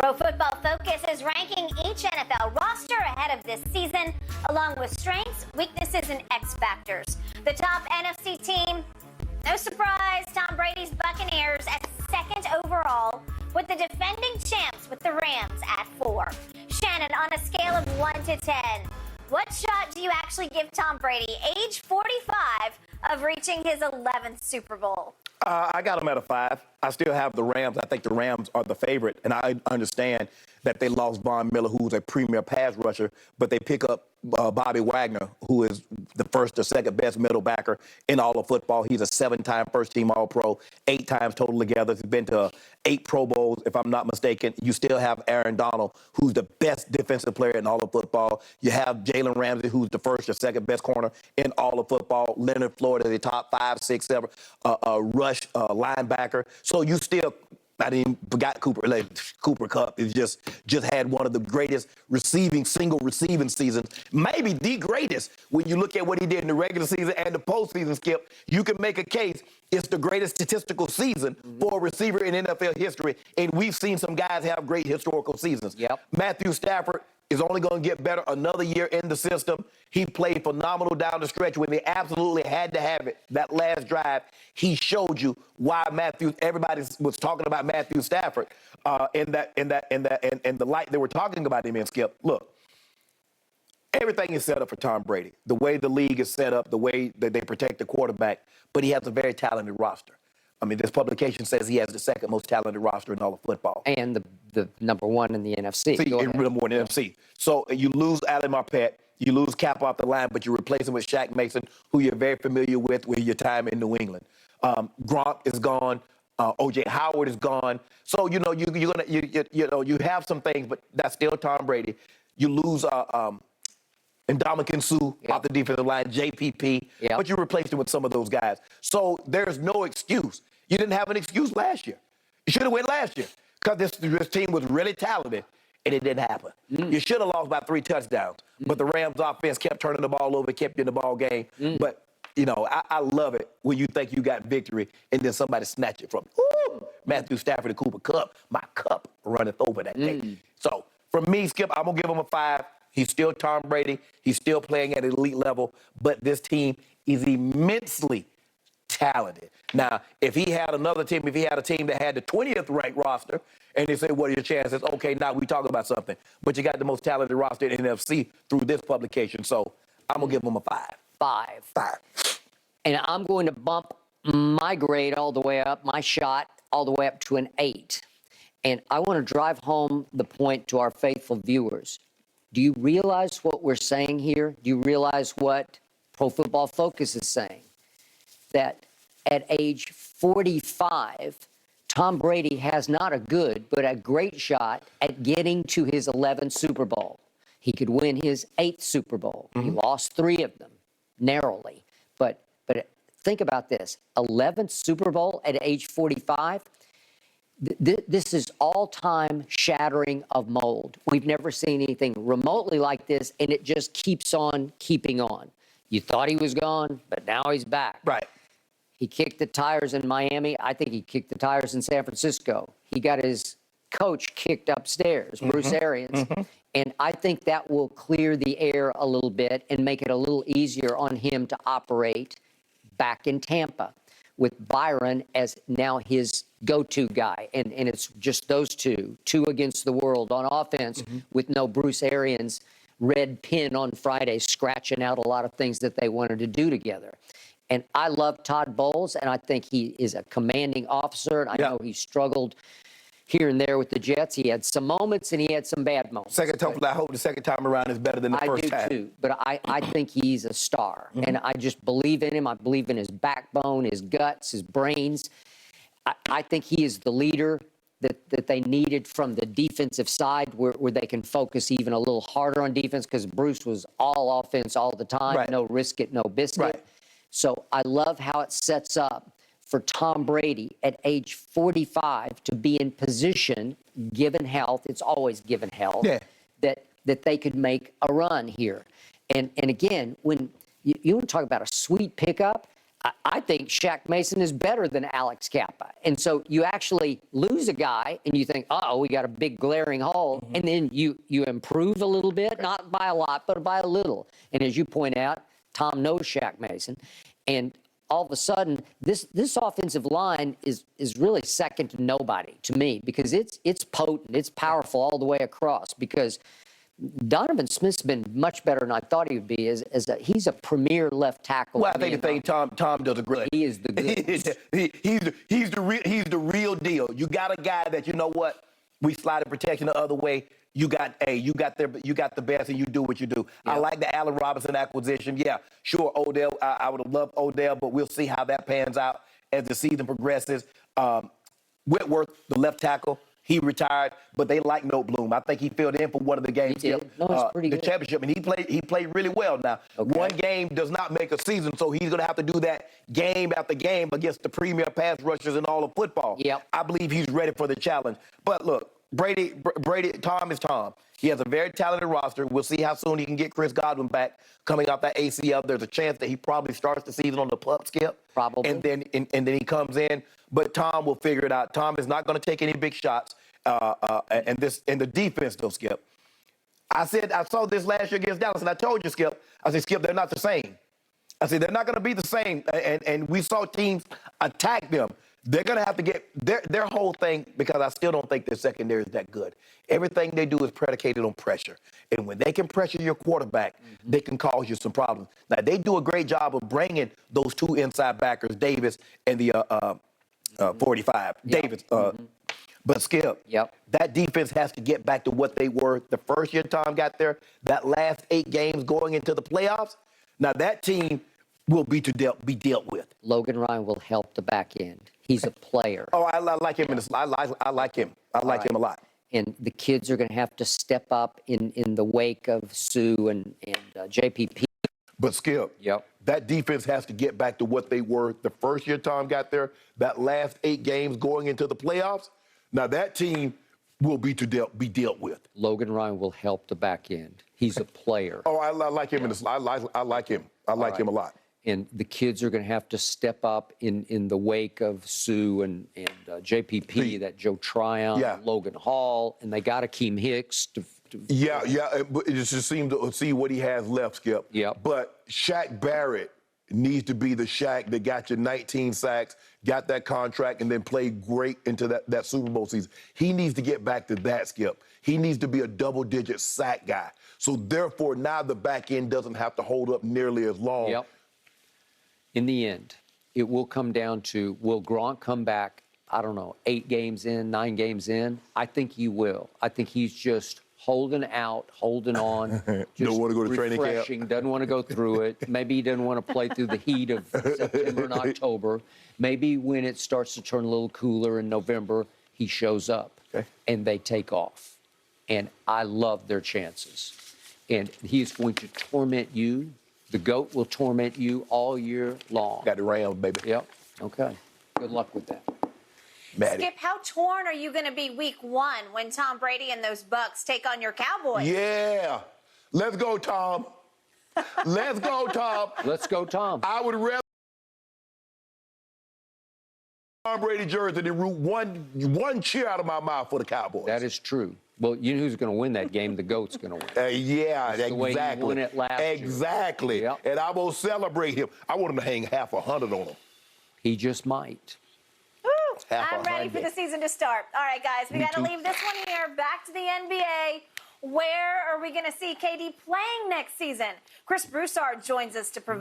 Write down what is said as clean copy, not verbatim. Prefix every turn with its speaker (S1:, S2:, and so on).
S1: Pro Football Focus is ranking each NFL roster ahead of this season, along with strengths, weaknesses, and X factors. The top NFC team, no surprise, Tom Brady's Buccaneers at second overall, with the defending champs with the Rams at 4. Shannon, on a scale of 1 to 10, what shot do you actually give Tom Brady, age 45, of reaching his 11th Super Bowl?
S2: I got him at a 5. I still have the Rams. I think the Rams are the favorite, and I understand that they lost Von Miller, who's a premier pass rusher, but they pick up Bobby Wagner, who is the first or second best middle backer in all of football. He's a 7-time first-team All-Pro, 8 times total together. He's been to 8 Pro Bowls, if I'm not mistaken. You still have Aaron Donald, who's the best defensive player in all of football. You have Jalen Ramsey, who's the first or second best corner in all of football. Leonard Floyd is the top 5, 6, 7 rush linebacker. So you still, I didn't forgot Cooper. Cooper Kupp is just had one of the greatest single receiving seasons, maybe the greatest. When you look at what he did in the regular season and the postseason, Skip, you can make a case it's the greatest statistical season for a receiver in NFL history. And we've seen some guys have great historical seasons.
S3: Yep.
S2: Matthew Stafford is only going to get better another year in the system. He played phenomenal down the stretch when they absolutely had to have it. That last drive, he showed you why everybody was talking about Matthew Stafford in the light they were talking about him in, Skip. Look, everything is set up for Tom Brady. The way the league is set up, the way that they protect the quarterback, but he has a very talented roster. I mean, this publication says he has the second most talented roster in all of football.
S3: And the number 1 in the NFC.
S2: Number 1 in the NFC. So you lose Ali Marpet, you lose Cap off the line, but you replace him with Shaq Mason, who you're very familiar with your time in New England. Gronk is gone. O.J. Howard is gone. So you have some things, but that's still Tom Brady. You lose Ndamukong Suh off the defensive line, JPP, but you replaced him with some of those guys. So there's no excuse. You didn't have an excuse last year. You should have went last year because this team was really talented, and it didn't happen. You should have lost by 3 touchdowns, but the Rams offense kept turning the ball over, kept you in the ball game. But, I love it when you think you got victory and then somebody snatch it from you. Ooh, Matthew Stafford and Cooper Kupp, my cup runneth over that day. So for me, Skip, I'm going to give him a 5. He's still Tom Brady. He's still playing at an elite level, but this team is immensely talented. Now, if he had a team that had the 20th ranked roster, and they say, what are your chances? Okay, now we talking about something. But you got the most talented roster in the NFC through this publication, so I'm going to give him a 5. 5.
S3: And I'm going to bump my grade all the way up, my shot all the way up to an 8. And I want to drive home the point to our faithful viewers. Do you realize what we're saying here? Do you realize what Pro Football Focus is saying? That at age 45, Tom Brady has not a good, but a great shot at getting to his 11th Super Bowl. He could win his 8th Super Bowl. He lost 3 of them, narrowly. But think about this, 11th Super Bowl at age 45, this is all-time shattering of mold. We've never seen anything remotely like this, and it just keeps on keeping on. You thought he was gone, but now he's back.
S2: Right.
S3: He kicked the tires in Miami. I think he kicked the tires in San Francisco. He got his coach kicked upstairs, Bruce Arians. And I think that will clear the air a little bit and make it a little easier on him to operate back in Tampa, with Byron as now his go-to guy. And it's just those two against the world on offense with no Bruce Arians' red pin on Friday scratching out a lot of things that they wanted to do together. And I love Todd Bowles, and I think he is a commanding officer. And I know he struggled here and there with the Jets. He had some moments and he had some bad moments.
S2: I hope the second time around is better than the first time.
S3: I do too, but I think he's a star. And I just believe in him. I believe in his backbone, his guts, his brains. I think he is the leader that they needed from the defensive side where they can focus even a little harder on defense, because Bruce was all offense all the time, no risk it, no biscuit. So I love how it sets up for Tom Brady at age 45 to be in position, given health, it's always given health, that they could make a run here. And again, when you want to talk about a sweet pickup, I think Shaq Mason is better than Alex Kappa. And so you actually lose a guy and you think, oh, we got a big glaring hole. And then you improve a little bit, not by a lot, but by a little. And as you point out, Tom knows Shaq Mason. And all of a sudden, this offensive line is really second to nobody to me, because it's potent, it's powerful all the way across, because Donovan Smith's been much better than I thought he would be. He's a premier left tackle.
S2: Well, I think the thing Tom does a great.
S3: He is the good.
S2: he's the real deal. You got a guy that, you know what, we slide protection the other way. You got the best, and you do what you do.
S3: Yeah.
S2: I like the Allen Robinson acquisition. Yeah, sure, Odell. I would have loved Odell, but we'll see how that pans out as the season progresses. Whitworth, the left tackle, he retired, but they like Noteboom. I think he filled in for one of the games.
S3: He did. No, it's pretty
S2: the
S3: good.
S2: championship, and he played really well. Now,
S3: Okay.
S2: one game does not make a season, so he's going to have to do that game after game against the premier pass rushers in all of football.
S3: Yep.
S2: I believe he's ready for the challenge. But look, Brady, Tom is Tom. He has a very talented roster. We'll see how soon he can get Chris Godwin back coming off that ACL. There's a chance that he probably starts the season on the pup skip.
S3: Probably.
S2: And then he comes in. But Tom will figure it out. Tom is not going to take any big shots. And the defense, though, Skip. I saw this last year against Dallas, and I told you, Skip. I said, Skip, they're not the same. I said, they're not going to be the same. And we saw teams attack them. They're going to have to get their whole thing, because I still don't think their secondary is that good. Everything they do is predicated on pressure. And when they can pressure your quarterback, they can cause you some problems. Now, they do a great job of bringing those two inside backers, Davis and the 45.
S3: Yeah.
S2: Davis. But, Skip,
S3: Yep.
S2: that defense has to get back to what they were the first year Tom got there, that last 8 games going into the playoffs. Now, that team will be dealt with.
S3: Logan Ryan will help the back end. He's a player.
S2: Oh, I like him. I like him. I like him a lot.
S3: And the kids are going to have to step up in the wake of Sue and JPP.
S2: But, Skip,
S3: Yep.
S2: that defense has to get back to what they were the first year Tom got there, that last 8 games going into the playoffs. Now, that team will be dealt with.
S3: Logan Ryan will help the back end. He's a player.
S2: Oh, I like him. I like him. I like him a lot.
S3: And the kids are going to have to step up in the wake of Sue and JPP, that Joe Tryon,
S2: Yeah.
S3: Logan Hall, and they got Akeem Hicks.
S2: Yeah, but it just seems to see what he has left, Skip.
S3: Yeah.
S2: But Shaq Barrett needs to be the Shaq that got you 19 sacks, got that contract, and then played great into that Super Bowl season. He needs to get back to that, Skip. He needs to be a double-digit sack guy. So, therefore, now the back end doesn't have to hold up nearly as long.
S3: Yep. In the end, it will come down to, will Gronk come back, I don't know, 8 games in, 9 games in? I think he will. I think he's just holding out, holding on. Just
S2: Don't want to go to training camp.
S3: refreshing, doesn't want to go through it. Maybe he doesn't want to play through the heat of September and October. Maybe when it starts to turn a little cooler in November, he shows up and they take off. And I love their chances. And he is going to torment you. The GOAT will torment you all year long.
S2: Got the Rams, baby.
S3: Yep. Okay. Good luck with that.
S2: Maddie.
S1: Skip, how torn are you going to be week 1 when Tom Brady and those Bucks take on your Cowboys?
S2: Yeah. Let's go, Tom. Let's go, Tom.
S3: Let's go, Tom.
S2: I would rather Tom Brady jersey than root one cheer out of my mouth for the Cowboys.
S3: That is true. Well, you know who's going to win that game? The GOAT's going to win.
S2: Yeah,
S3: That's the way he
S2: exactly.
S3: won it last year.
S2: Exactly.
S3: Yep.
S2: And I will celebrate him. I want him to hang half 100 on him.
S3: He just might.
S1: Woo!
S2: Half
S1: I'm ready
S2: 100.
S1: for the season to start. All right, guys, we got to leave this one here. Back to the NBA. Where are we going to see KD playing next season? Chris Broussard joins us to provide